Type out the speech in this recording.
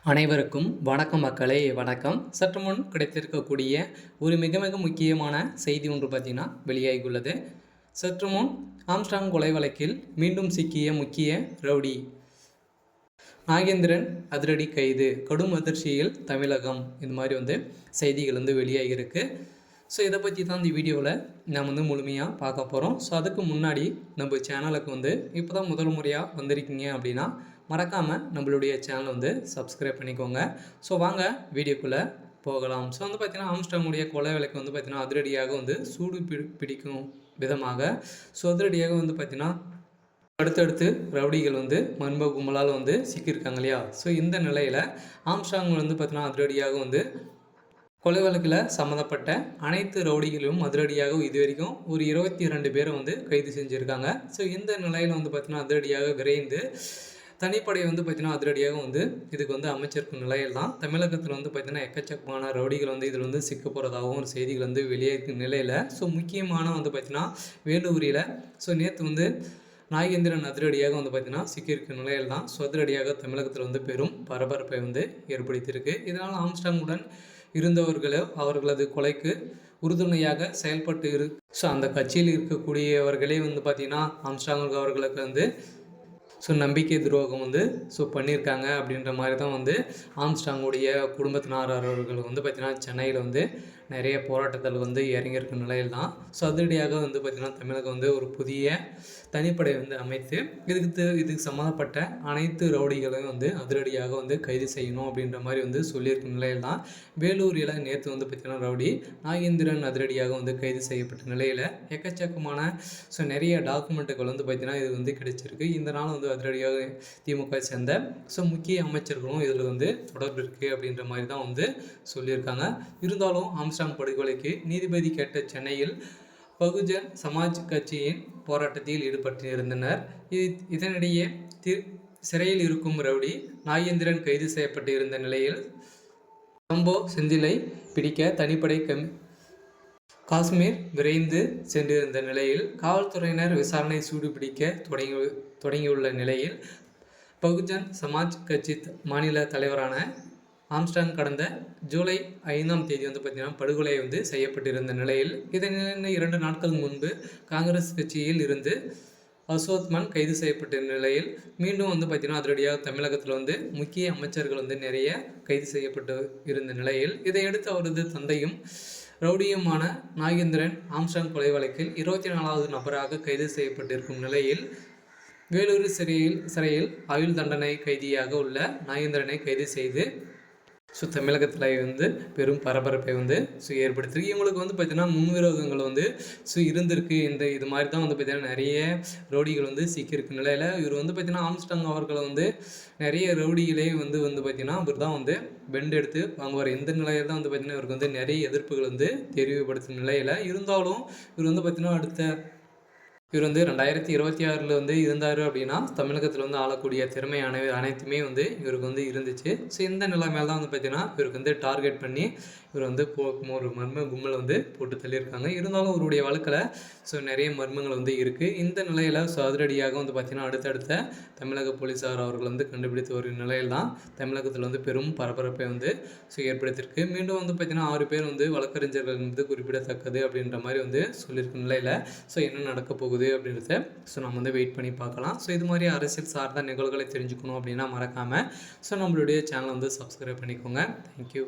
அனைவருக்கும் வணக்கம் மக்களே, வணக்கம். சற்று முன் கிடைத்திருக்கக்கூடிய ஒரு மிக மிக முக்கியமான செய்தி ஒன்று பார்த்தீங்கன்னா வெளியாகியுள்ளது. சற்று முன் ஆம்ஸ்ட்ராங் கொலை வழக்கில் மீண்டும் சிக்கிய முக்கிய ரவுடி நாகேந்திரன் அதிரடி கைது, கடும் அதிர்ச்சியில் தமிழகம். இந்த மாதிரி செய்திகள் வெளியாகியிருக்கு. ஸோ இதை பற்றி தான் இந்த வீடியோவில் நாம் முழுமையாக பார்க்க போகிறோம். ஸோ அதுக்கு முன்னாடி நம்ம சேனலுக்கு இப்போ தான் முதல் முறையாக வந்திருக்கீங்க அப்படின்னா மறக்காமல் நம்மளுடைய சேனலை சப்ஸ்கிரைப் பண்ணிக்கோங்க. ஸோ வாங்க வீடியோக்குள்ளே போகலாம். ஸோ பார்த்திங்கன்னா ஆம்ஸ்ட்ராங்குடைய கொலை வழக்கு பார்த்திங்கன்னா அதிரடியாக சூடு பிடிக்கும் விதமாக அதிரடியாக பார்த்திங்கன்னா அடுத்தடுத்து ரவுடிகள் மர்ம கும்பலால் சிக்கியிருக்காங்க இல்லையா. ஸோ இந்த நிலையில் ஆம்ஸ்ட்ராங் பார்த்திங்கன்னா அதிரடியாக கொலை வழக்கில் சம்மந்தப்பட்ட அனைத்து ரவுடிகளும் அதிரடியாக இது வரைக்கும் ஒரு 22 பேரை கைது செஞ்சுருக்காங்க. ஸோ இந்த நிலையில் பார்த்திங்கன்னா அதிரடியாக விரைந்து தனிப்படை பார்த்திங்கன்னா அதிரடியாக இதுக்கு அமைச்சிருக்கும் நிலையில் தான் தமிழகத்தில் பார்த்திங்கன்னா எக்கச்சக்கமான ரவுடிகள் இதில் சிக்க போகிறதாகவும் ஒரு செய்திகள் வெளியேறும் நிலையில். ஸோ முக்கியமான பார்த்திங்கன்னா வேலூரில் நேற்று நாகேந்திரன் அதிரடியாக பார்த்திங்கன்னா சிக்கியிருக்கும் நிலையில் தான். ஸோ அதிரடியாக தமிழகத்தில் பெரும் பரபரப்பை ஏற்படுத்தியிருக்கு. இதனால் ஆம்ஸ்ட்ராங்குடன் இருந்தவர்களோ அவர்களது கொலைக்கு உறுதுணையாக செயல்பட்டு ஸோ அந்த கட்சியில் இருக்கக்கூடியவர்களே பார்த்திங்கன்னா ஆம்ஸ்ட்ராங் அவர்களுக்கு நம்பிக்கை துரோகம் பண்ணியிருக்காங்க அப்படின்ற மாதிரி தான் ஆம்ஸ்ட்ராங்குடைய குடும்பத்தினர் அவர்கள் பார்த்திங்கன்னா சென்னையில் நிறைய போராட்டத்தில் இறங்கியிருக்க நிலையில் தான். ஸோ அதிரடியாக பார்த்திங்கன்னா தமிழகம் ஒரு புதிய தனிப்படை அமைத்து இதுக்கு சம்மந்தப்பட்ட அனைத்து ரவுடிகளையும் அதிரடியாக கைது செய்யணும் அப்படின்ற மாதிரி சொல்லியிருக்க நிலையில் தான் வேலூரில் நேற்று பார்த்திங்கன்னா ரவுடி நாகேந்திரன் அதிரடியாக கைது செய்யப்பட்ட நிலையில் எக்கச்சக்கமான நிறைய டாக்குமெண்ட்டுகள் பார்த்திங்கன்னா இது கிடைச்சிருக்கு. இந்த நாள் அதிரடியாக திமுக சேர்ந்த முக்கிய அமைச்சர்களும் இதில் தொடர்பு இருக்குது அப்படின்ற மாதிரி தான் சொல்லியிருக்காங்க. இருந்தாலும் ஆம்ஸ்ட்ராங் படுகொலைக்கு நீதிபதி கேட்ட சென்னையில் பகுஜன் சமாஜ் கட்சியின் போராட்டத்தில் ஈடுபட்டிருந்தனர். இதனிடையே சிறையில் இருக்கும் ரவுடி நாகேந்திரன் கைது செய்யப்பட்டு இருந்த நிலையில் சம்போ செந்திலை பிடிக்க தனிப்படை காஷ்மீர் விரைந்து சென்றிருந்த நிலையில் காவல்துறையினர் விசாரணை சூடுபிடிக்க தொடங்கியுள்ள நிலையில் பகுஜன் சமாஜ் கட்சி மாநில தலைவரான ஆம்ஸ்ட்ராங் கடந்த ஜூலை 5ஆம் தேதி பார்த்திங்கன்னா படுகொலை செய்யப்பட்டிருந்த நிலையில் இதனை 2 நாட்கள் முன்பு காங்கிரஸ் கட்சியில் இருந்து அசோத்மன் கைது செய்யப்பட்ட நிலையில் மீண்டும் பார்த்திங்கன்னா அதிரடியாக தமிழகத்தில் முக்கிய அமைச்சர்கள் நிறைய கைது செய்யப்பட்டு இருந்த நிலையில் இதையடுத்து அவரது தந்தையும் ரவுடியுமான நாகேந்திரன் ஆம்ஸ்ட்ராங் கொலை வழக்கில் 24வது நபராக கைது செய்யப்பட்டிருக்கும் நிலையில் வேலூர் சிறையில் ஆயுள் தண்டனை கைதியாக உள்ள நாகேந்திரனை கைது செய்து தமிழகத்தில் பெரும் பரபரப்பை ஏற்படுத்திருக்கு. இவங்களுக்கு பார்த்திங்கன்னா முன்விரோதங்கள் இருந்திருக்கு. இது மாதிரி தான் பார்த்திங்கன்னா நிறைய ரவுடிகள் சிக்கியிருக்கு நிலையில் இவர் பார்த்திங்கன்னா ஆம்ஸ்ட்ராங் அவர்களை நிறைய ரவுடிகளே பார்த்திங்கன்னா இவர் தான் பெண்ட் எடுத்து வாங்குவார். இந்த நிலையில் தான் பார்த்திங்கன்னா இவருக்கு நிறைய எதிர்ப்புகள் தெரிவுபடுத்தும் நிலையில் இருந்தாலும் இவர் பார்த்திங்கன்னா அடுத்த இவர் 2026 இருந்தார் அப்படின்னா தமிழகத்தில் ஆளக்கூடிய திறமை அனைத்துமே இவருக்கு இருந்துச்சு. ஸோ இந்த நிலைமையில தான் பார்த்திங்கன்னா இவருக்கு டார்கெட் பண்ணி இவர் ஒரு மர்ம கும்பல் போட்டு தள்ளியிருக்காங்க. இருந்தாலும் இவருடைய வழக்கில் நிறைய மர்மங்கள் இருக்குது. இந்த நிலையில் அதிரடியாக பார்த்திங்கன்னா அடுத்தடுத்த தமிழக போலீஸார் அவர்கள் கண்டுபிடித்து வரும் நிலையில் தான் தமிழகத்தில் பெரும் பரபரப்பை ஏற்படுத்தியிருக்கு. மீண்டும் பார்த்திங்கன்னா 6 பேர் வழக்கறிஞர்கள் குறிப்பிடத்தக்கது அப்படின்ற மாதிரி சொல்லியிருக்க நிலையில் என்ன நடக்க போகுது அப்படின்றத நம்ம வெயிட் பண்ணி பார்க்கலாம். ஸோ இது மாதிரி அரசியல் சார்ந்த நிகழ்வுகளை தெரிஞ்சுக்கணும் அப்படின்னா மறக்காமல் நம்மளுடைய சேனலை சப்ஸ்கிரைப் பண்ணிக்கோங்க. தேங்க்யூ.